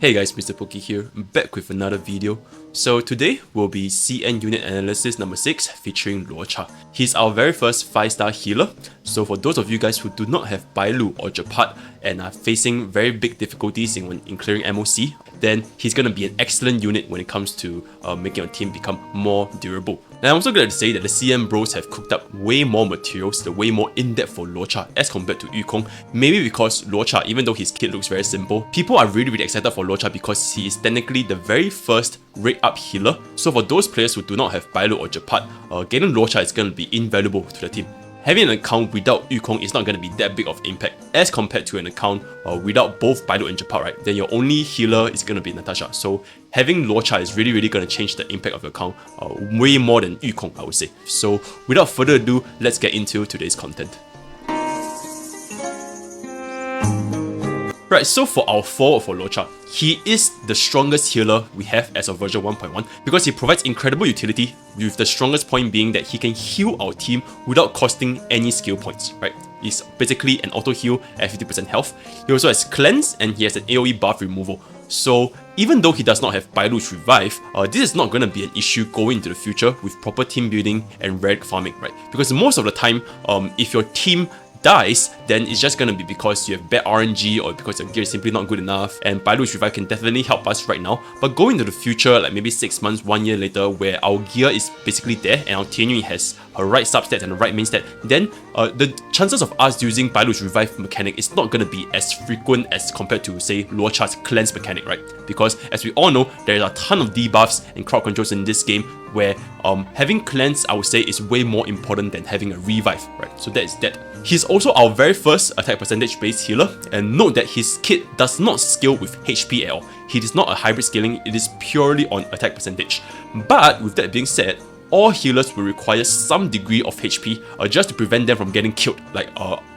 Hey guys, Mr. Poki here, back with another video. So today will be CN Unit Analysis number 6 featuring Luocha. He's our very first 5-star healer, so for those of you guys who do not have Bailu or Japat and are facing very big difficulties in clearing MOC, then he's going to be an excellent unit when it comes to making your team become more durable. And I'm also glad to say that the CM bros have cooked up way more materials, the way more in-depth for Luocha as compared to Yukong. Maybe because Luocha, even though his kit looks very simple, people are really excited for Luocha because he is technically the very first rate up healer. So for those players who do not have Bailu or Japat, getting Luocha is going to be invaluable to the team. Having an account without Yukong is not going to be that big of impact as compared to an account without both Bailu and Japat, right? Then your only healer is going to be Natasha. So having Luocha is really going to change the impact of your account way more than Yukong, I would say. So without further ado, let's get into today's content. Right, so for our forward for Luocha, he is the strongest healer we have as of version 1.1 because he provides incredible utility, with the strongest point being that he can heal our team without costing any skill points, right? He's basically an auto heal at 50% health. He also has cleanse and he has an AoE buff removal. So even though he does not have Bailu's revive, this is not going to be an issue going into the future with proper team building and relic farming, right? Because most of the time, if your team dies, then it's just gonna be because you have bad RNG or because your gear is simply not good enough, and Bailu's revive can definitely help us right now. But going into the future, like maybe 6 months, 1 year later, where our gear is basically there and our Tianyun has her right substat and the right main stat, then the chances of us using Bailu's revive mechanic is not gonna be as frequent as compared to, say, Luocha's cleanse mechanic, right? Because as we all know, there is a ton of debuffs and crowd controls in this game where having cleanse, I would say, is way more important than having a revive, right? So that is that. He's also our very first attack percentage based healer, and note that his kit does not scale with HP at all. It is not a hybrid scaling, it is purely on attack percentage. But with that being said, all healers will require some degree of HP just to prevent them from getting killed, like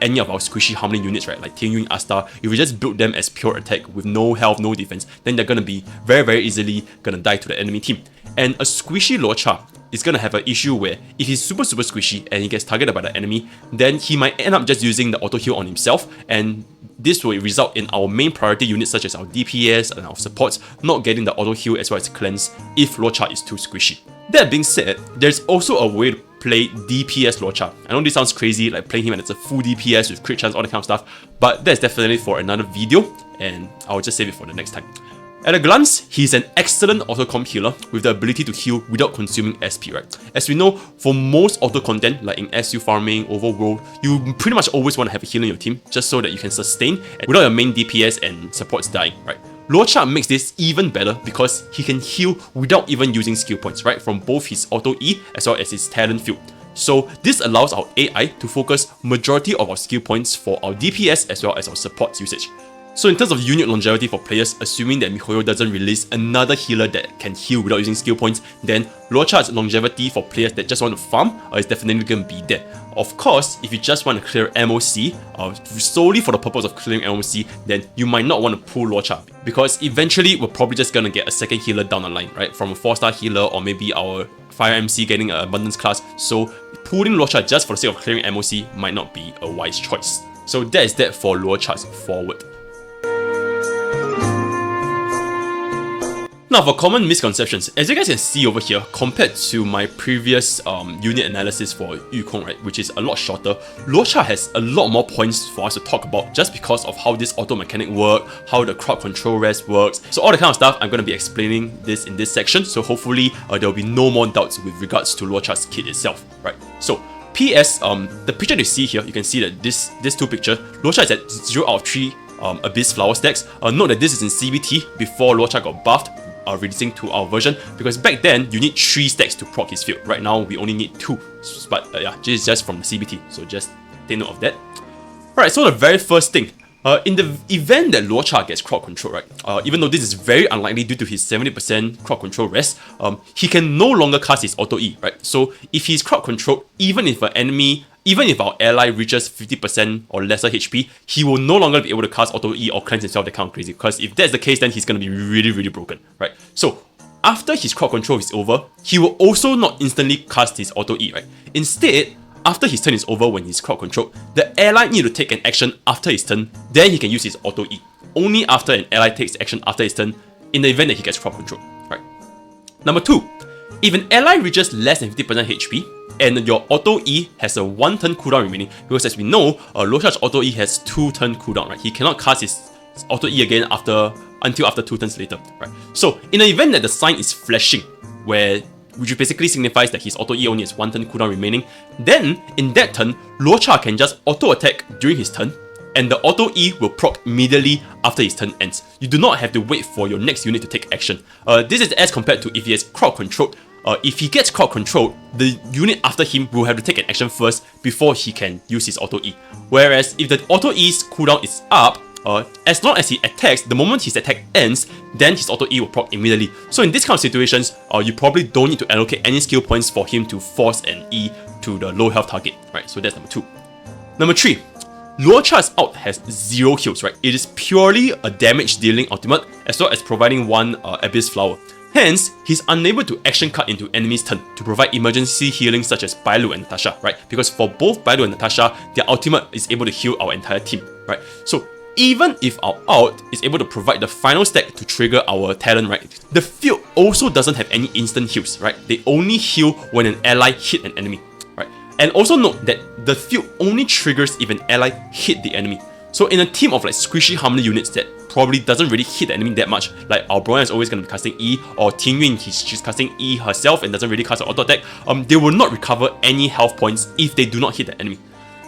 any of our squishy harmony units, right? Like Tianyun, Asta. If we just build them as pure attack with no health, no defense, then they're gonna be very easily gonna die to the enemy team. And a squishy Luocha is gonna have an issue where if he's super squishy and he gets targeted by the enemy, then he might end up just using the auto heal on himself, and this will result in our main priority units such as our DPS and our supports not getting the auto heal as well as cleanse if Luocha is too squishy. That being said, there's also a way to play DPS Luocha. I know this sounds crazy, like playing him as a full DPS with crit chance, all that kind of stuff, but that's definitely for another video, and I'll just save it for the next time. At a glance, he's an excellent auto-comp healer with the ability to heal without consuming SP, right? As we know, for most auto content, like in SU farming, overworld, you pretty much always want to have a healer in your team just so that you can sustain without your main DPS and supports dying, right? Luocha makes this even better because he can heal without even using skill points, right? From both his auto E as well as his talent field. So this allows our AI to focus majority of our skill points for our DPS as well as our supports usage. So in terms of unit longevity for players, assuming that miHoYo doesn't release another healer that can heal without using skill points, then Luocha's longevity for players that just want to farm is definitely going to be there. Of course, if you just want to clear MOC, solely for the purpose of clearing MOC, then you might not want to pull Luocha, because eventually we're probably just going to get a second healer down the line, right? From a 4-star healer or maybe our Fire MC getting an Abundance class, so pulling Luocha just for the sake of clearing MOC might not be a wise choice. So that is that for Luocha's forward. Now for common misconceptions, as you guys can see over here, compared to my previous unit analysis for Yukong, right, which is a lot shorter, Luocha has a lot more points for us to talk about just because of how this auto mechanic works, how the crowd control rest works. So all the kind of stuff, I'm going to be explaining this in this section, so hopefully there will be no more doubts with regards to Luocha's kit itself, right? So PS, the picture you see here, you can see that this two pictures, Luocha is at 0 out of 3 Abyss flower stacks. Note that this is in CBT before Luocha got buffed, releasing to our version, because back then you need 3 stacks to proc his field. Right now we only need 2, but yeah, this is just from the CBT, so just take note of that. Alright, so the very first thing, in the event that Luocha gets crowd control, right, even though this is very unlikely due to his 70% crowd control rest, he can no longer cast his auto E, right? So if he's crowd controlled, even if our ally reaches 50% or lesser HP, he will no longer be able to cast auto E or cleanse himself. That kind of crazy, because if that's the case, then he's going to be really broken, right? So after his crowd control is over, he will also not instantly cast his auto E, right? Instead, after his turn is over when he's crowd controlled, the ally need to take an action after his turn, then he can use his auto E. only after an ally takes action after his turn in the event that he gets crowd control. Right. Number 2, if an ally reaches less than 50% HP and your auto E has a 1 turn cooldown remaining, because as we know, Luocha's auto E has 2 turn cooldown, right? He cannot cast his auto E again until after 2 turns later, right? So in the event that the sign is flashing, which basically signifies that his auto E only has 1 turn cooldown remaining, then in that turn, Luocha can just auto attack during his turn, and the auto E will proc immediately after his turn ends. You do not have to wait for your next unit to take action. This is as compared to if he has crowd controlled. If he gets crowd controlled, the unit after him will have to take an action first before he can use his auto E. Whereas if the auto E's cooldown is up, as long as he attacks, the moment his attack ends, then his auto E will proc immediately. So in this kind of situations, you probably don't need to allocate any skill points for him to force an E to the low health target, right? So that's number 2. Number 3, Luocha's ult has 0 heals, right? It is purely a damage dealing ultimate, as well as providing 1 Abyss Flower. Hence, he's unable to action cut into enemy's turn to provide emergency healing such as Bailu and Natasha, right? Because for both Bailu and Natasha, their ultimate is able to heal our entire team, right? So even if our ult is able to provide the final stack to trigger our talent, right, the field also doesn't have any instant heals, right? They only heal when an ally hit an enemy, right? And also note that the field only triggers if an ally hit the enemy. So in a team of like squishy harmony units that probably doesn't really hit the enemy that much, like our Bronya is always going to be casting E, or Tingyun, she's casting E herself and doesn't really cast an auto attack, they will not recover any health points if they do not hit the enemy.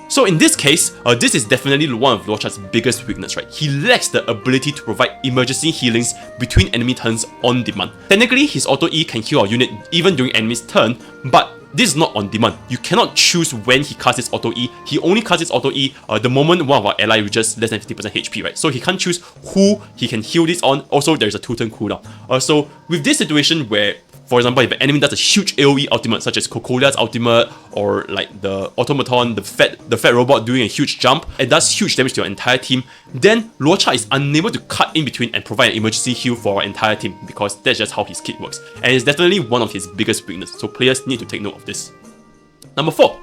So in this case, this is definitely one of Luocha's biggest weakness, right? He lacks the ability to provide emergency healings between enemy turns on demand. Technically, his auto E can heal our unit even during enemy's turn, but this is not on demand. You cannot choose when he casts his auto E. He only casts his auto E the moment one of our ally reaches less than 50% HP, right? So he can't choose who he can heal this on. Also, there's a 2 turn cooldown. So with this situation where, for example, if an enemy does a huge AoE ultimate, such as Kokolia's ultimate, or like the automaton, the fat robot doing a huge jump, it does huge damage to your entire team, then Luocha is unable to cut in between and provide an emergency heal for our entire team, because that's just how his kit works. And it's definitely one of his biggest weaknesses, so players need to take note of this. Number 4.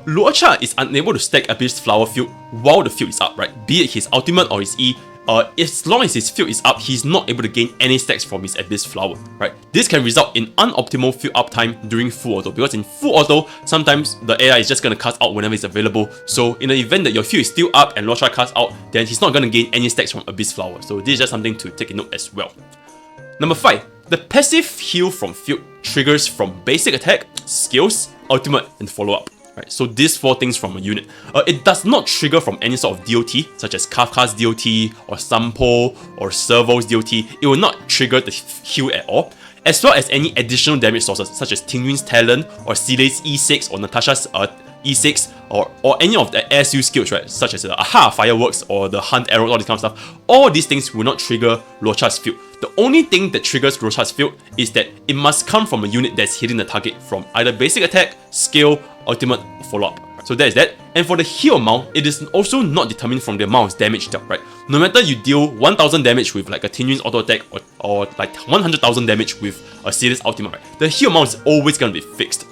Luocha is unable to stack Abyss Flower field while the field is up, right? Be it his ultimate or his E. As long as his field is up, he's not able to gain any stacks from his Abyss Flower, right? This can result in unoptimal field uptime during full auto, because in full auto, sometimes the AI is just going to cast out whenever it's available. So in the event that your field is still up and Luocha casts out, then he's not going to gain any stacks from Abyss Flower. So this is just something to take a note as well. Number 5. The passive heal from field triggers from basic attack, skills, ultimate, and follow-up. Right, so these 4 things from a unit. It does not trigger from any sort of DOT, such as Kafka's DOT, or Sampo, or Servo's DOT. It will not trigger the heal at all, as well as any additional damage sources, such as Tingyun's talent, or Silei's E6, or Natasha's E6, or any of the SU skills, right, such as the Aha Fireworks, or the Hunt Arrows, all this kind of stuff. All these things will not trigger Luocha's field. The only thing that triggers Luocha's field is that it must come from a unit that's hitting the target from either basic attack, skill, ultimate, or follow-up. So that is that. And for the heal amount, it is also not determined from the amount of damage dealt, right? No matter you deal 1000 damage with like a Tingyun's auto attack, or like 100,000 damage with a Silei's ultimate, right? The heal amount is always going to be fixed.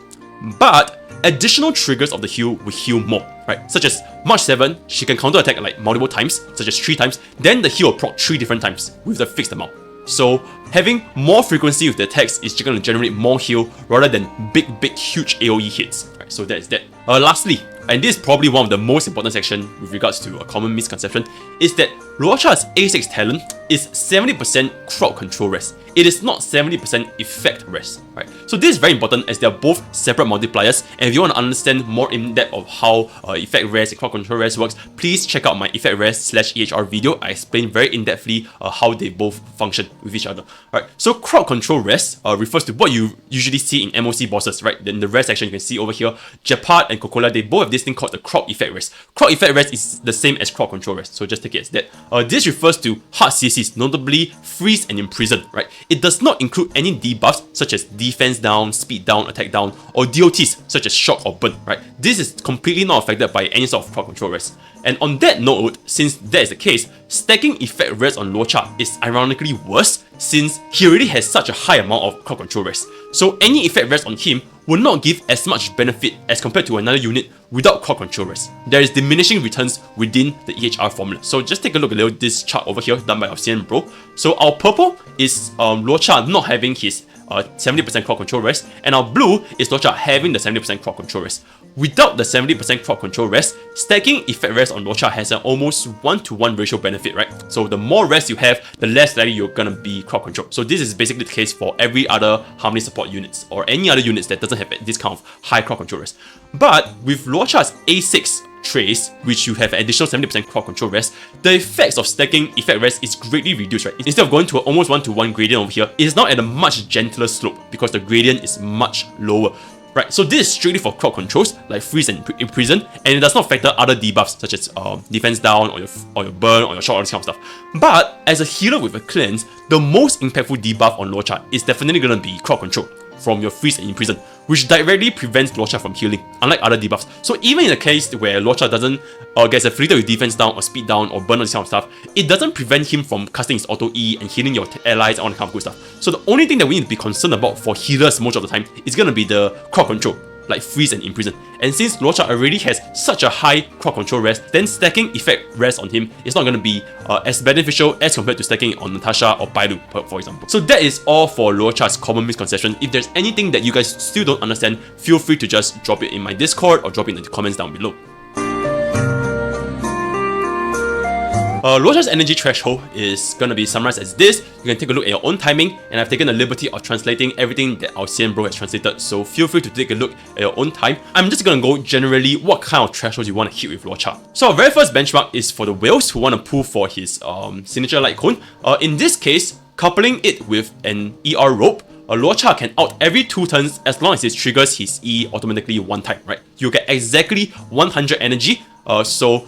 But additional triggers of the heal will heal more, right? Such as March 7, she can counter attack like multiple times, such as 3 times, then the heal will proc 3 different times with the fixed amount. So having more frequency with the attacks is just going to generate more heal rather than big huge AoE hits. Right, so that is that. Lastly, and this is probably one of the most important section with regards to a common misconception, is that Luocha's A6 talent is 70% crowd control rest. It is not 70% effect rest, right? So this is very important as they are both separate multipliers, and if you want to understand more in depth of how effect rest and crowd control rest works, please check out my effect rest /EHR video. I explain very in-depthly how they both function with each other. Right? So crowd control rest refers to what you usually see in MOC bosses, right? Then the rest section you can see over here, Japad and Kokola, they both have this thing called the crowd effect rest. Crowd effect rest is the same as crowd control rest, so just take it as that. This refers to hard CCs, notably freeze and imprison, right? It does not include any debuffs such as defense down, speed down, attack down, or DOTs such as shock or burn, right? This is completely not affected by any sort of crowd control rest. And on that note, since that is the case, stacking effect rest on Luocha is ironically worse since he already has such a high amount of crowd control rest. So any effect rest on him will not give as much benefit as compared to another unit without crowd control rest. There is diminishing returns within the EHR formula. So just take a look at this chart over here done by our CN Bro. So our purple is Luocha not having his 70% crowd control rest, and our blue is Luocha having the 70% crowd control rest. Without the 70% crowd control rest, stacking effect rest on Luocha has an almost 1-to-1 ratio benefit, right? So the more rest you have, the less likely you're gonna be crowd control. So this is basically the case for every other Harmony support units or any other units that doesn't have this kind of high crowd control rest. But with Luocha's A6 trace, which you have additional 70% crowd control rest, the effects of stacking effect rest is greatly reduced, right? Instead of going to an almost 1-to-1 gradient over here, it is now at a much gentler slope because the gradient is much lower. Right, so this is strictly for crowd controls like freeze and imprison, and it does not factor other debuffs such as defense down or your burn or your shot, all this kind of stuff. But as a healer with a cleanse, the most impactful debuff on Luocha is definitely gonna be crowd control from your freeze and imprison, which directly prevents Luocha from healing, unlike other debuffs. So even in a case where Luocha doesn't gets afflicted with defense down or speed down or burn or this kind of stuff, it doesn't prevent him from casting his auto E and healing your allies and all that kind of good stuff. So the only thing that we need to be concerned about for healers most of the time is gonna be the crowd control, like freeze and imprison. And since Luocha already has such a high crowd control rest, then stacking effect rest on him is not going to be as beneficial as compared to stacking on Natasha or Bailu, for example. So that is all for Luocha's common misconception. If there's anything that you guys still don't understand, feel free to just drop it in my Discord or drop it in the comments down below. Luocha's energy threshold is gonna be summarized as this. You can take a look at your own timing, and I've taken the liberty of translating everything that our CN Bro has translated, so feel free to take a look at your own time. I'm just gonna go generally what kind of thresholds you want to hit with Luocha. So our very first benchmark is for the whales who want to pull for his signature Lightcone. In this case, coupling it with an ER rope, Luocha can out every 2 turns as long as it triggers his E automatically 1 time, right? You get exactly 100 energy. So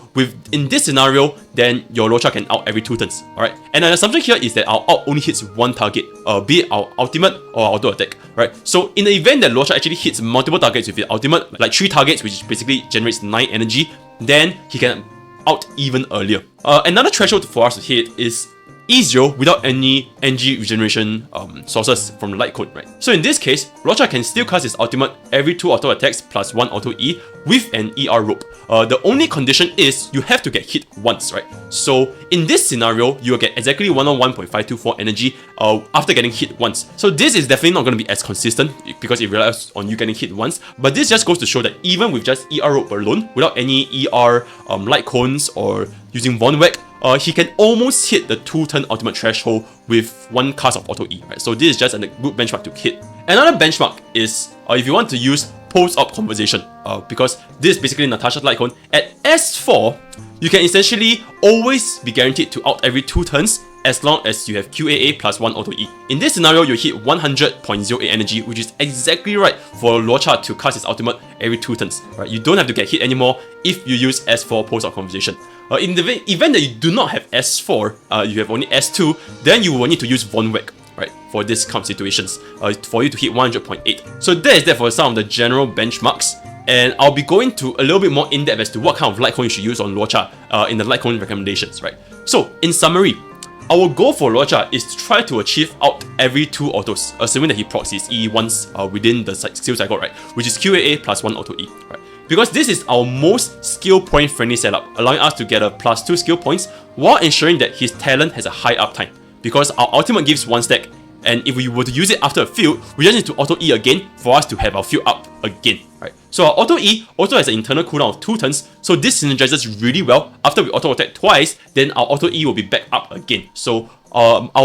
in this scenario, then your Luocha can out every 2 turns, alright? And an assumption here is that our out only hits 1 target, be it our ultimate or our auto attack, right? So in the event that Luocha actually hits multiple targets with his ultimate, like 3 targets, which basically generates 9 energy, then he can out even earlier. Another threshold for us to hit is E0 without any NG regeneration sources from the Lightcone, right? So in this case, Luocha can still cast his ultimate every 2 auto attacks plus 1 auto E with an ER rope. The only condition is you have to get hit once, right? So in this scenario, you will get exactly 101.524 energy after getting hit once. So this is definitely not going to be as consistent because it relies on you getting hit once. But this just goes to show that even with just ER rope alone, without any ER light cones or using Von Whack, he can almost hit the 2-turn ultimate threshold with 1 cast of auto E, right? So this is just a good benchmark to hit. Another benchmark is if you want to use post-op conversation, because this is basically Natasha's Lightcone. At S4, you can essentially always be guaranteed to out every 2 turns as long as you have QAA plus 1 auto E. In this scenario, you hit 100.08 energy, which is exactly right for Luocha to cast his ultimate every 2 turns. Right? You don't have to get hit anymore if you use S4 post-op conversation. In the event that you do not have S4, you have only S2, then you will need to use Von Whack, right, for this kind of situations, for you to hit 100.8. So that is that for some of the general benchmarks, and I'll be going to a little bit more in-depth as to what kind of Lightcone you should use on Luocha in the Lightcone recommendations, right? So in summary, our goal for Luocha is to try to achieve out every 2 autos, assuming that he procs his E once within the skill cycle, right, which is QAA plus 1 auto E, right? Because this is our most skill point friendly setup, allowing us to get a +2 skill points while ensuring that his talent has a high uptime. Because our ultimate gives 1 stack, and if we were to use it after a field, we just need to auto E again for us to have our field up again, right? So our auto E also has an internal cooldown of 2 turns, so this synergizes really well. After we auto attack twice, then our auto E will be back up again. So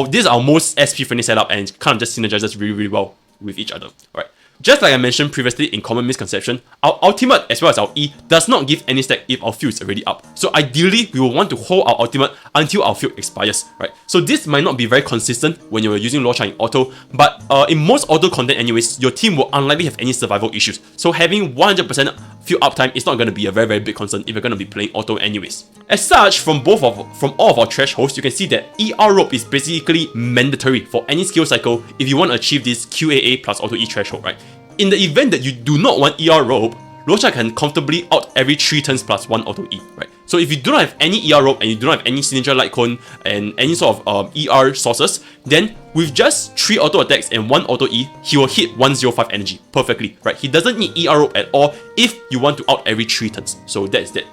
this is our most SP friendly setup and kind of just synergizes really well with each other, right? Just like I mentioned previously in common misconception, our ultimate as well as our E does not give any stack if our field is already up. So ideally, we will want to hold our ultimate until our field expires, right? So this might not be very consistent when you're using Luocha in auto, but in most auto content anyways, your team will unlikely have any survival issues. So having 100% field uptime is not going to be a very big concern if you're going to be playing auto anyways. As such, from all of our thresholds, you can see that ER rope is basically mandatory for any skill cycle if you want to achieve this QAA plus auto E threshold, right? In the event that you do not want ER rope, Luocha can comfortably out every 3 turns plus 1 auto E, right? So if you do not have any ER rope and you do not have any signature light cone and any sort of ER sources, then with just 3 auto attacks and 1 auto E, he will hit 105 energy perfectly, right? He doesn't need ER rope at all if you want to out every 3 turns. So that's that.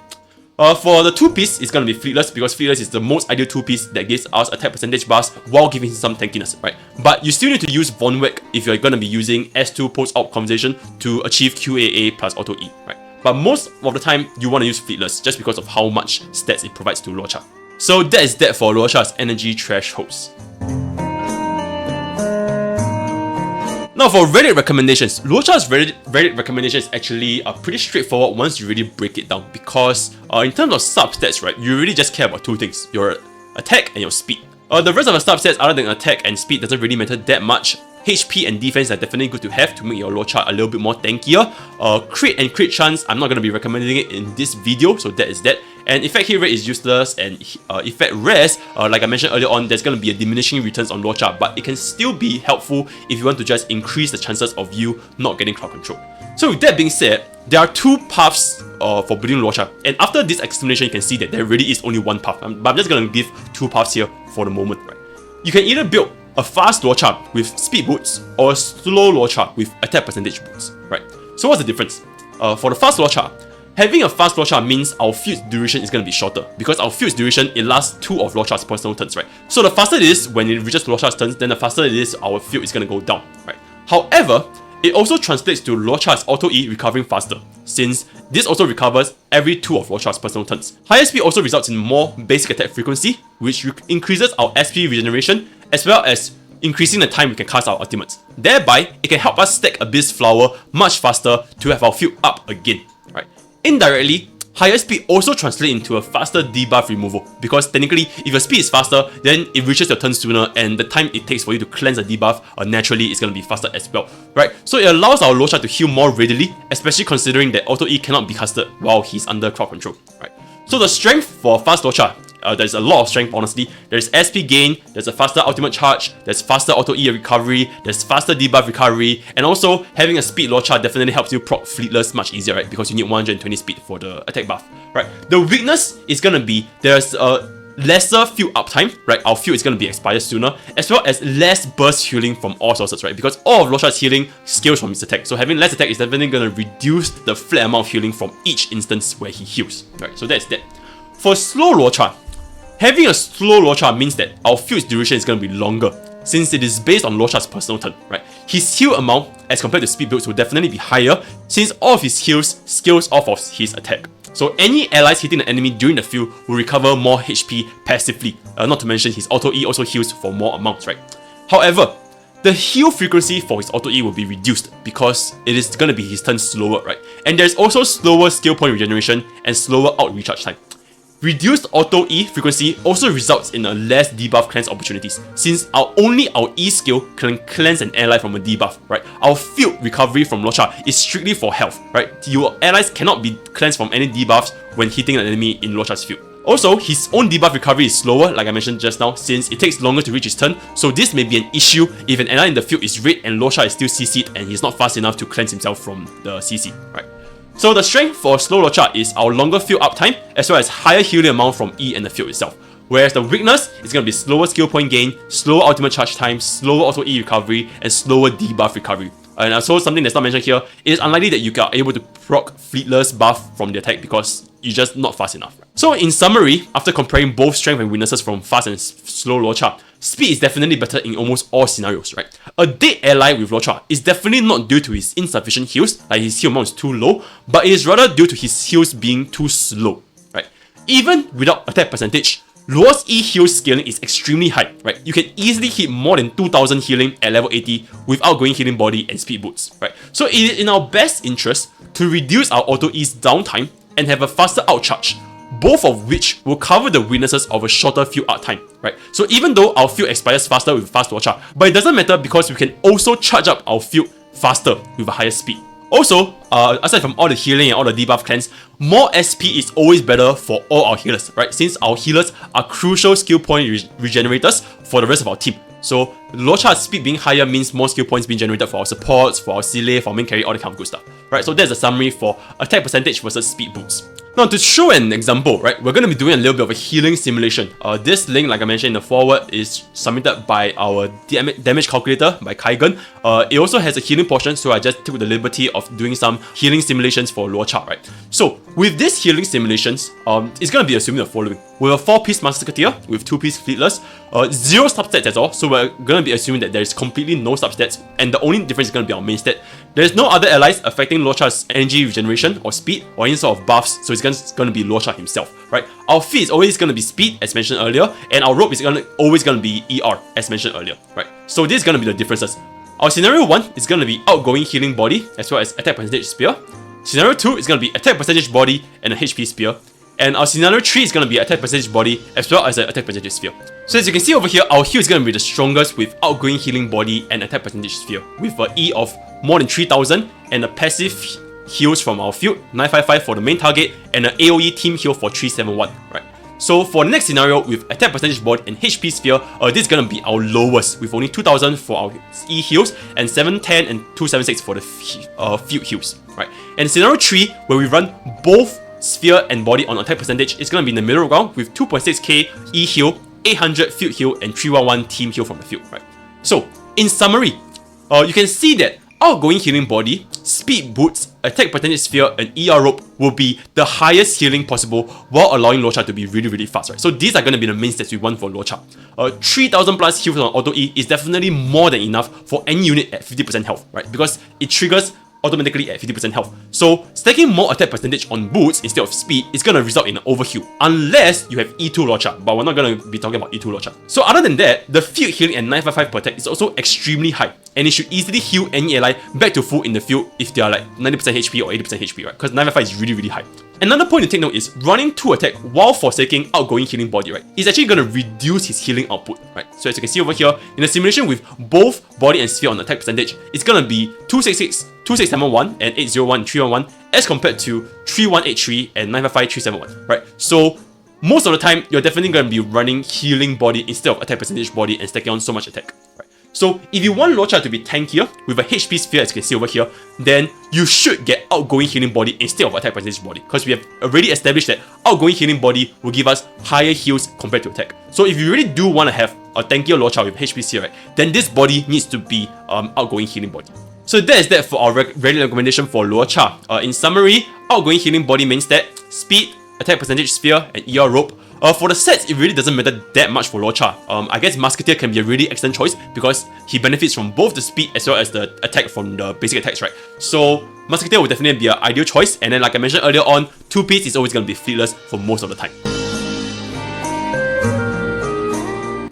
For the 2-piece, it's gonna be Fleetless because Fleetless is the most ideal 2-piece that gives us attack percentage bars while giving him some tankiness, right? But you still need to use Von Weg if you're gonna be using S2 post-out conversation to achieve QAA plus auto E, right? But most of the time, you want to use Fleetless just because of how much stats it provides to Luocha. So that is that for Luocha's energy thresholds. Now for Relic Recommendations, Luocha's Relic Recommendation is actually pretty straightforward once you really break it down because in terms of substats, right, you really just care about 2 things, your attack and your speed. The rest of the substats other than attack and speed doesn't really matter that much. HP and defense are definitely good to have to make your Luocha a little bit more tankier. Crit and crit chance, I'm not going to be recommending it in this video, so that is that. And effect hit rate is useless, and effect res, like I mentioned earlier on, there's going to be a diminishing returns on Luocha, but it can still be helpful if you want to just increase the chances of you not getting crowd control. So with that being said, there are 2 paths for building Luocha, and after this explanation you can see that there really is only 1 path, but I'm just going to give 2 paths here for the moment, right? You can either build a fast Luocha with speed boots or a slow Luocha with attack percentage boots, right? So what's the difference? For the fast Luocha, having a fast Luocha means our field's duration is going to be shorter because our field's duration, it lasts 2 of Luocha's personal turns, right? So the faster it is when it reaches Luocha's turns, then the faster it is our field is going to go down, right? However, it also translates to Luocha's auto E recovering faster, since this also recovers every 2 of Luocha's personal turns. Higher speed also results in more basic attack frequency, which increases our SP regeneration, as well as increasing the time we can cast our ultimates. Thereby, it can help us stack Abyss Flower much faster to have our field up again, right? Indirectly, higher speed also translates into a faster debuff removal, because technically, if your speed is faster, then it reaches your turn sooner, and the time it takes for you to cleanse a debuff naturally is going to be faster as well, right? So it allows our Luocha to heal more readily, especially considering that auto E cannot be casted while he's under crowd control, right? So the strength for fast Luocha, there's a lot of strength, honestly. There's SP gain, there's a faster ultimate charge, there's faster auto E recovery, there's faster debuff recovery, and also having a speed Luocha definitely helps you proc Fleetless much easier, right? Because you need 120 speed for the attack buff, right? The weakness is gonna be there's a lesser field uptime, right? Our field is gonna be expired sooner, as well as less burst healing from all sources, right? Because all of Luocha's healing scales from his attack, so having less attack is definitely gonna reduce the flat amount of healing from each instance where he heals, right? So that's that. For slow Luocha, having a slow Luocha means that our field's duration is going to be longer, since it is based on Luocha's personal turn, right? His heal amount, as compared to speed builds, will definitely be higher, since all of his heals scales off of his attack. So any allies hitting the enemy during the field will recover more HP passively, not to mention his auto E also heals for more amounts, right? However, the heal frequency for his auto E will be reduced because it is going to be his turn slower, right? And there's also slower skill point regeneration and slower out recharge time. Reduced auto E frequency also results in a less debuff cleanse opportunities, since our E skill can cleanse an ally from a debuff, right? Our field recovery from Luocha is strictly for health, right? Your allies cannot be cleansed from any debuffs when hitting an enemy in Luocha's field. Also, his own debuff recovery is slower, like I mentioned just now, since it takes longer to reach his turn, so this may be an issue if an ally in the field is red and Luocha is still CC'd and he's not fast enough to cleanse himself from the CC, right? So the strength for slow Luocha is our longer field uptime, as well as higher healing amount from E and the field itself. Whereas the weakness is going to be slower skill point gain, slower ultimate charge time, slower auto E recovery, and slower debuff recovery. And also something that's not mentioned here, it is unlikely that you are able to proc Fleetless buff from the attack because you're just not fast enough. So in summary, after comparing both strength and weaknesses from fast and slow Luocha, speed is definitely better in almost all scenarios, right? A dead ally with Luocha is definitely not due to his insufficient heals, like his heal amount is too low, but it is rather due to his heals being too slow, right? Even without attack percentage, Luo's E heal scaling is extremely high, right? You can easily hit more than 2000 healing at level 80 without going healing body and speed boots, right? So it is in our best interest to reduce our auto E's downtime and have a faster outcharge, both of which will cover the weaknesses of a shorter field out time, right? So even though our field expires faster with fast Luocha, but it doesn't matter because we can also charge up our field faster with a higher speed. Also, aside from all the healing and all the debuff cleanse, more SP is always better for all our healers, right? Since our healers are crucial skill point regenerators for the rest of our team. So Luocha's speed being higher means more skill points being generated for our supports, for our Seele, for our main carry, all that kind of good stuff. Right, so that's a summary for attack percentage versus speed boosts. Now to show an example, right, we're going to be doing a little bit of a healing simulation. This link, like I mentioned in the foreword, is submitted by our damage calculator by Kaigen. It also has a healing portion, so I just took the liberty of doing some healing simulations for Luocha, right? So with these healing simulations, it's going to be assuming the following. With a 4-piece Musketeer, with 2-piece Fleetless, 0 substats at all, so we're going to be assuming that there is completely no substats, and the only difference is going to be our main stat. There's no other allies affecting Luocha's energy regeneration or speed or any sort of buffs, so it's going to be Luocha himself, right? Our feat is always going to be speed, as mentioned earlier, and our rope is always going to be ER, as mentioned earlier, right? So this is going to be the differences. Our scenario 1 is going to be outgoing healing body, as well as attack percentage spear. Scenario 2 is going to be attack percentage body and a HP spear. And our scenario 3 is going to be attack percentage body as well as an attack percentage sphere. So as you can see over here, our heal is going to be the strongest with outgoing healing body and attack percentage sphere, with an E of more than 3000 and a passive heals from our field 955 for the main target and an AoE team heal for 371, right? So for the next scenario with attack percentage body and HP sphere, this is going to be our lowest with only 2000 for our E heals and 710 and 276 for the field heals, right? And scenario 3, where we run both sphere and body on attack percentage, is going to be in the middle ground with 2.6k E heal, 800 field heal, and 311 team heal from the field, right? So in summary, you can see that outgoing healing body, speed boots, attack percentage sphere, and ER rope will be the highest healing possible while allowing Luocha to be really fast, right? So these are going to be the main stats we want for Luocha. 3000 plus heals on auto E is definitely more than enough for any unit at 50% health, right? Because it triggers automatically at 50% health. So stacking more attack percentage on boots instead of speed is going to result in an overheal, unless you have E2 Luocha, but we're not going to be talking about E2 Luocha. So other than that, the field healing and 955 per attack is also extremely high, and it should easily heal any ally back to full in the field if they are like 90% HP or 80% HP, right? Because 955 is really high. Another point to take note is running 2 attack while forsaking outgoing healing body, right, is actually going to reduce his healing output, right? So as you can see over here, in the simulation with both body and sphere on attack percentage, it's going to be 266, 2671 and 801 311 as compared to 3183 and 955 371, right? So most of the time, you're definitely going to be running healing body instead of attack percentage body and stacking on so much attack, right? So if you want Luocha to be tankier with a HP sphere, as you can see over here, then you should get outgoing healing body instead of attack percentage body, because we have already established that outgoing healing body will give us higher heals compared to attack. So if you really do want to have a tankier Luocha with HP sphere, right, then this body needs to be outgoing healing body. So that is that for our Relic recommendation for Luocha. In summary, outgoing healing body main stat, speed, attack percentage sphere, and ER rope. For the sets, it really doesn't matter that much for Luocha. I guess Musketeer can be a really excellent choice because he benefits from both the speed as well as the attack from the basic attacks, right? So Musketeer will definitely be an ideal choice, and then like I mentioned earlier on, 2-piece is always going to be Fleetless for most of the time.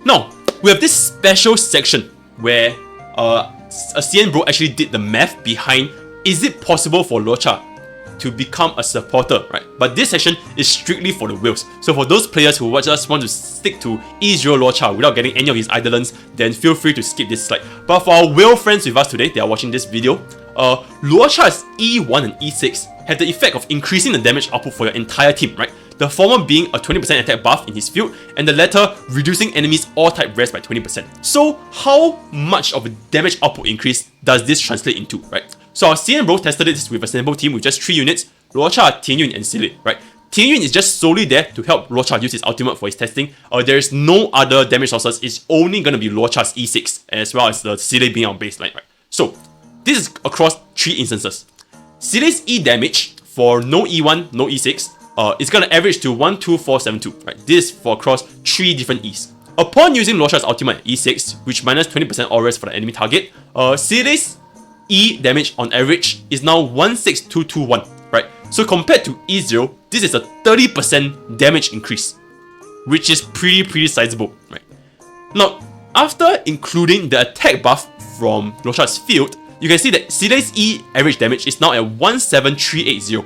Now, we have this special section where a CN bro actually did the math behind, is it possible for Luocha to become a supporter, right? But this section is strictly for the whales. So for those players who just want to stick to E0 Luocha without getting any of his Eidolons, then feel free to skip this slide. But for our whale friends with us today, they are watching this video, Luocha's E1 and E6 have the effect of increasing the damage output for your entire team, right? The former being a 20% attack buff in his field, and the latter reducing enemies all type rest by 20%. So how much of a damage output increase does this translate into, right? So our CN bro tested this with a sample team with just 3 units, Luocha, Tianyun, and Seele, right? Tianyun is just solely there to help Luocha use his ultimate for his testing. There is no other damage sources, it's only going to be Luocha's E6, as well as the Seele being our baseline, right? So this is across 3 instances. Seele's E damage for no E1, no E6, it's going to average to 12472, right? This is for across 3 different E's. Upon using Luocha's ultimate at E6, which minus 20% all rest for the enemy target, Seele's E damage on average is now 16221, right? So compared to E0, this is a 30% damage increase, which is pretty sizable, right? Now, after including the attack buff from Luocha's field, you can see that Seele's E average damage is now at 17380.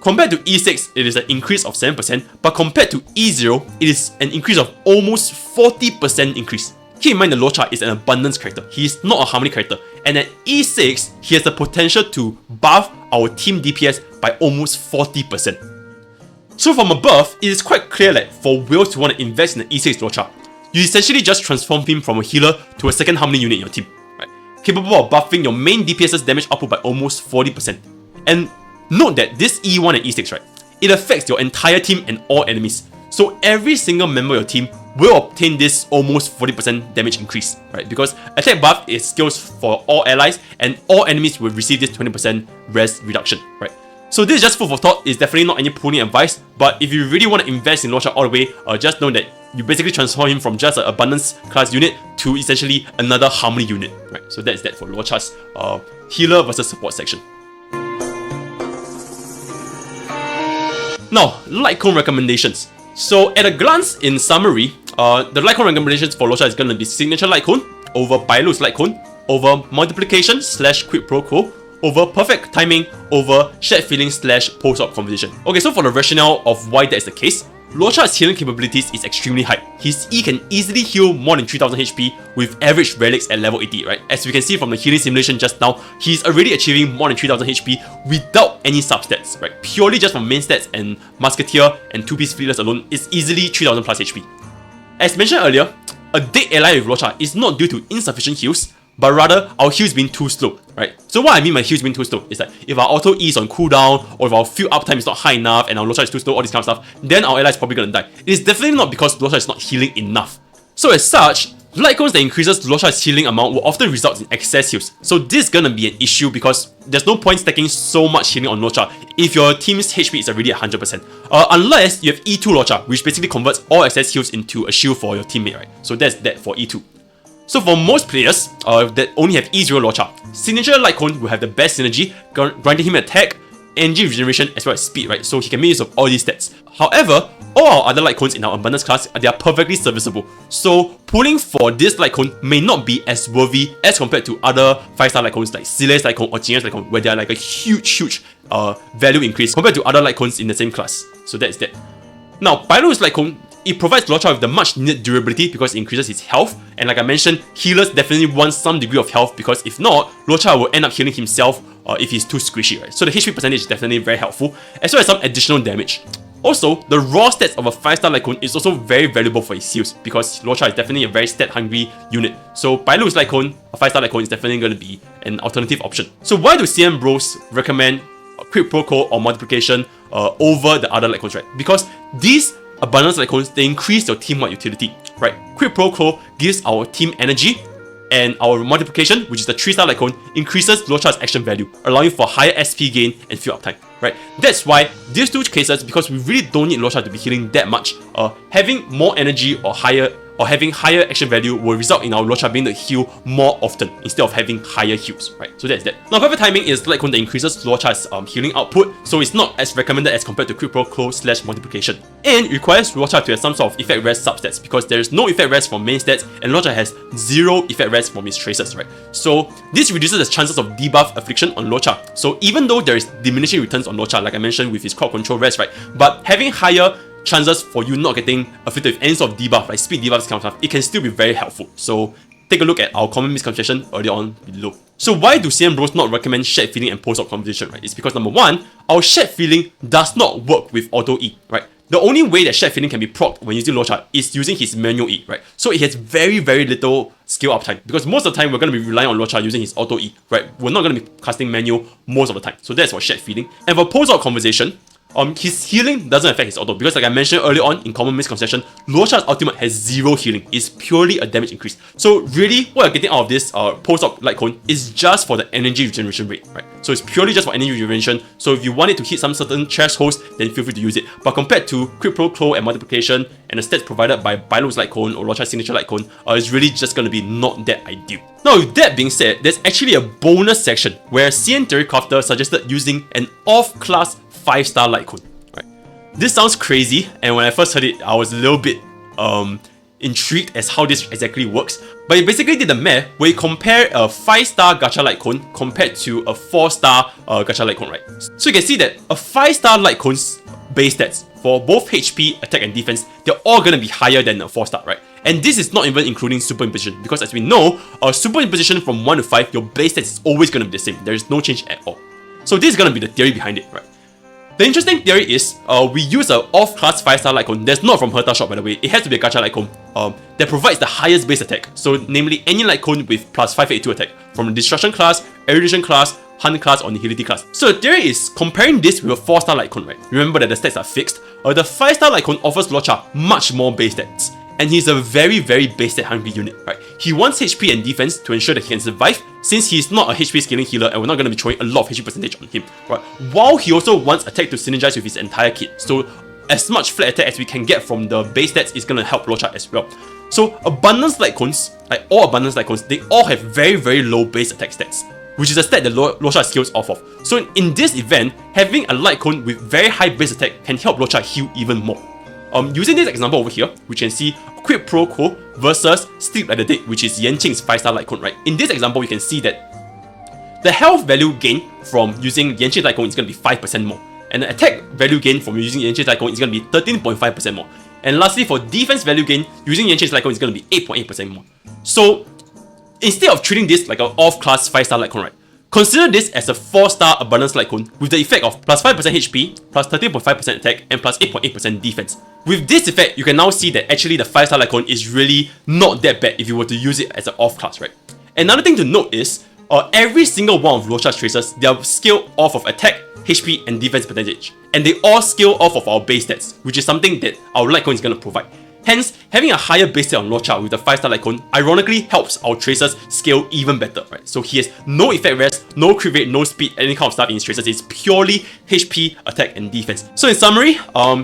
Compared to E6, it is an increase of 7%, but compared to E0, it is an increase of almost 40% increase. Keep in mind that Luocha is an abundance character, he is not a harmony character, and at E6, he has the potential to buff our team DPS by almost 40%. So from above, it is quite clear that for whales to want to invest in the E6 Luocha, you essentially just transform him from a healer to a second harmony unit in your team, right? Capable of buffing your main DPS's damage output by almost 40%. And note that this E1 and E6, right, it affects your entire team and all enemies. So every single member of your team will obtain this almost 40% damage increase, right? Because attack buff is skills for all allies and all enemies will receive this 20% res reduction, right? So this is just food for thought. It's definitely not any pulling advice, but if you really want to invest in Luocha all the way, just know that you basically transform him from just an abundance class unit to essentially another harmony unit, right? So that's that for Luocha's healer versus support section. Now, Lightcone recommendations. So at a glance, in summary, the Lightcone recommendations for Luocha is going to be Signature Lightcone over Bailu's Lightcone over Multiplication / Quid Pro Quo over Perfect Timing over Shared Feeling / Post-op Conversation. Okay, so for the rationale of why that is the case, Luocha's healing capabilities is extremely high. His E can easily heal more than 3000 HP with average relics at level 80, right? As we can see from the healing simulation just now, he's already achieving more than 3000 HP without any substats, right? Purely just from main stats and Musketeer and 2-piece Fleeters alone is easily 3000 plus HP. As mentioned earlier, a dead ally with Luocha is not due to insufficient heals, but rather our heals being too slow, right? So what I mean by heals being too slow is that if our auto E is on cooldown, or if our field uptime is not high enough and our Luocha is too slow, all this kind of stuff, then our ally is probably gonna die. It is definitely not because Luocha is not healing enough. So as such, Lightcones that increases Luocha's healing amount will often result in excess heals. So this is gonna be an issue because there's no point stacking so much healing on Luocha if your team's HP is already 100%. Unless you have E2 Luocha, which basically converts all excess heals into a shield for your teammate, right? So that's that for E2. So for most players that only have E0 Luocha, Signature Lightcone will have the best synergy, granting him attack, energy regeneration, as well as speed, right? So he can make use of all these stats. However, all our other Lightcones in our Abundance class, they are perfectly serviceable. So pulling for this Lightcone may not be as worthy as compared to other 5-star Lightcones like Sile's Lightcone or Jinya's Lightcone, where they are like a huge value increase compared to other Lightcones in the same class. So that's that. Now, Bailu's Lightcone, it provides Luocha with the much needed durability because it increases his health, and like I mentioned, healers definitely want some degree of health because if not, Luocha will end up healing himself if he's too squishy, right? So the HP percentage is definitely very helpful, as well as some additional damage. Also, the raw stats of a 5-star Lightcone is also very valuable for his heals because Luocha is definitely a very stat-hungry unit. So Bailu's Lightcone, a 5-star Lightcone, is definitely going to be an alternative option. So why do CM bros recommend Quid Pro Quo or Multiplication over the other Lightcones, right? Because these Abundance Lightcones, they increase your team-wide utility, right? Quid Pro Quo gives our team energy, and our Multiplication, which is the 3-star Lightcone, increases Luocha's action value, allowing for higher SP gain and field uptime, right? That's why these two cases, because we really don't need Luocha to be healing that much, having more energy or having higher action value will result in our Luocha being able to heal more often instead of having higher heals, right? So that's that. Now, Perfect Timing is Lightcone that increases Luocha's healing output, so it's not as recommended as compared to Quid Pro Quo / Multiplication. And it requires Luocha to have some sort of effect res substats because there is no effect res from main stats and Luocha has 0 effect res from his traces, right? So this reduces the chances of debuff affliction on Luocha. So even though there is diminishing returns on Luocha, like I mentioned with his crowd control res, right? But having higher chances for you not getting afflicted with any sort of debuff, like speed debuffs kind of stuff, it can still be very helpful. So take a look at our common misconception earlier on below. So why do CM bros not recommend Shared Feeling and Post-op Conversation, right? It's because number one, our Shared Feeling does not work with Auto E, right? The only way that Shared Feeling can be procced when using Luocha is using his manual E, right? So it has very little skill uptime because most of the time we're going to be relying on Luocha using his Auto E, right? We're not going to be casting manual most of the time. So that's for Shared Feeling. And for Post-op Conversation, his healing doesn't affect his auto because like I mentioned earlier on in common misconception, Luocha's ultimate has 0 healing. It's purely a damage increase. So really what you're getting out of this post-op Lightcone is just for the energy regeneration rate, right? So it's purely just for energy regeneration. So if you want it to hit some certain thresholds, then feel free to use it. But compared to Quid Pro Quo and Multiplication and the stats provided by Bailu's Lightcone or Luocha's Signature Lightcone, it's really just going to be not that ideal. Now with that being said, there's actually a bonus section where CN Theory Crafter suggested using an off-class 5-star Lightcone, right? This sounds crazy, and when I first heard it, I was a little bit intrigued as how this exactly works. But it basically did the math where you compare a 5-star Gacha Lightcone compared to a 4-star Gacha Lightcone, right? So you can see that a 5-star Lightcone's base stats for both HP, attack, and defense, they're all gonna be higher than a 4-star, right? And this is not even including superimposition, because as we know, superimposition from 1 to 5, your base stats is always gonna be the same. There is no change at all. So this is gonna be the theory behind it, right? The interesting theory is, we use a off-class 5-star Lightcone that's not from Herta shop, by the way. It has to be a gacha Lightcone that provides the highest base attack. So namely any Lightcone with plus 582 attack from the Destruction class, Erudition class, Hunt class, or Nihility class. So the theory is, comparing this with a 4-star Lightcone, right? Remember that the stats are fixed. The 5-star Lightcone offers Luocha much more base stats. And he's a very base stat hungry unit, right? He wants HP and defense to ensure that he can survive, since he's not a HP scaling healer and we're not going to be throwing a lot of HP percentage on him, right? While he also wants attack to synergize with his entire kit, so as much flat attack as we can get from the base stats is going to help Luocha as well. So Abundance Lightcones, like all Abundance Lightcones, they all have very low base attack stats, which is a stat that Luocha scales off of. So in this event, having a Lightcone with very high base attack can help Luocha heal even more. Using this example over here, we can see Quid Pro Quo versus Sleep Like the Dead, which is Yanqing's 5-star Lightcone, right? In this example, you can see that the health value gain from using Yanqing's Lightcone is going to be 5% more, and the attack value gain from using Yanqing's Lightcone is going to be 13.5% more. And lastly, for defense value gain, using Yanqing's Lightcone is going to be 8.8% more. So instead of treating this like an off-class 5-star Lightcone, right? Consider this as a 4-star Abundance Lightcone with the effect of plus 5% HP, plus 13.5% attack, and plus 8.8% defense. With this effect, you can now see that actually the 5-star Lightcone is really not that bad if you were to use it as an off-class, right? Another thing to note is, every single one of Luocha's traces, they are scaled off of attack, HP, and defense percentage. And they all scale off of our base stats, which is something that our Lightcone is going to provide. Hence, having a higher base stat on Luocha with the 5-star Lightcone ironically helps our traces scale even better, right? So he has no effect rest, no crit rate, no speed, any kind of stuff in his traces. It's purely HP, attack, and defense. So in summary,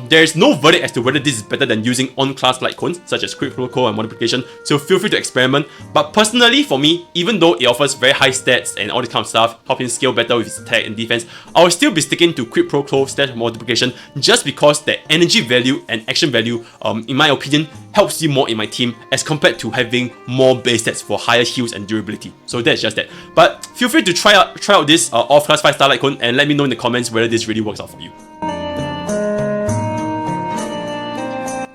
there is no verdict as to whether this is better than using on-class Lightcones such as Crit Protocol and Multiplication, so feel free to experiment. But personally, for me, even though it offers very high stats and all this kind of stuff, helping scale better with his attack and defense, I will still be sticking to Crit Protocol / Multiplication just because the energy value and action value, in my opinion, helps you more in my team as compared to having more base stats for higher heals and durability. So that's just that. But feel free to try out this off-class 5-star Lightcone and let me know in the comments whether this really works out for you.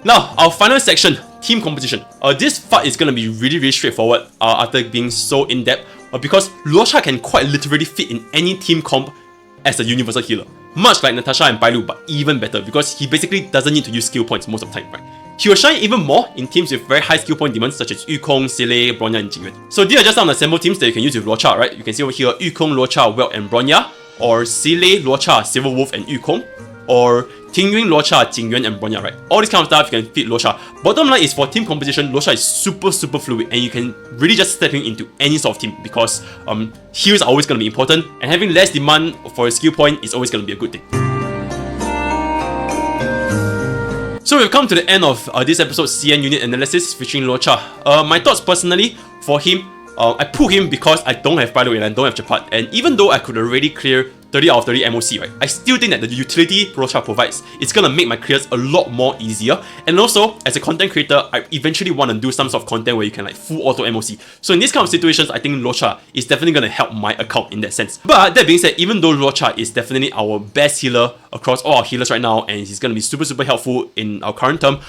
Now, our final section, team composition. This part is going to be really straightforward after being so in-depth because Luocha can quite literally fit in any team comp as a universal healer. Much like Natasha and Bailu, but even better because he basically doesn't need to use skill points most of the time, right? He will shine even more in teams with very high skill point demands such as Yukong, Seele, Bronya, and Jingyuan. So these are just some of the sample teams that you can use with Luocha, right? You can see over here Yukong, Luocha, Welt, and Bronya, or Seele, Luocha, Silver Wolf, and Yukong, or Tingyun, Luocha, Jingyuan, and Bronya, right? All this kind of stuff you can fit Luocha. Bottom line is for team composition, Luocha is super fluid and you can really just step him into any sort of team because heals are always going to be important and having less demand for a skill point is always going to be a good thing. So we've come to the end of this episode's CN unit analysis featuring Luocha. My thoughts personally for him, I pulled him because I don't have Bailu and I don't have Chapat, and even though I could already clear 30 out of 30 MOC, right, I still think that the utility Luocha provides is gonna make my clears a lot more easier. And also, as a content creator, I eventually want to do some sort of content where you can like full auto MOC. So in these kind of situations, I think Luocha is definitely gonna help my account in that sense. But that being said, even though Luocha is definitely our best healer across all our healers right now, and he's gonna be super helpful in our current term,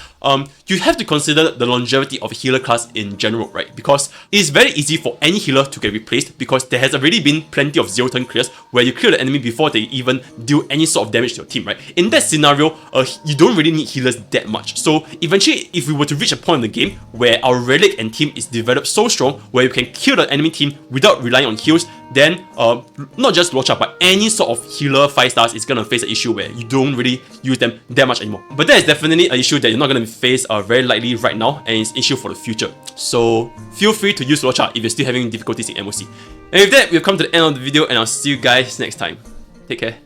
you have to consider the longevity of a healer class in general, right? Because it's very easy for any healer to get replaced because there has already been plenty of 0-turn clears where you clear the enemy before they even deal any sort of damage to your team, right? In that scenario, you don't really need healers that much. So eventually, if we were to reach a point in the game where our relic and team is developed so strong where you can kill the enemy team without relying on heals, then not just Luocha, but any sort of healer 5 stars is gonna face an issue where you don't really use them that much anymore. But that is definitely an issue that you're not gonna face very likely right now, and it's an issue for the future. So feel free to use Luocha if you're still having difficulties in MOC. And with that, we've come to the end of the video, and I'll see you guys next time. Take care.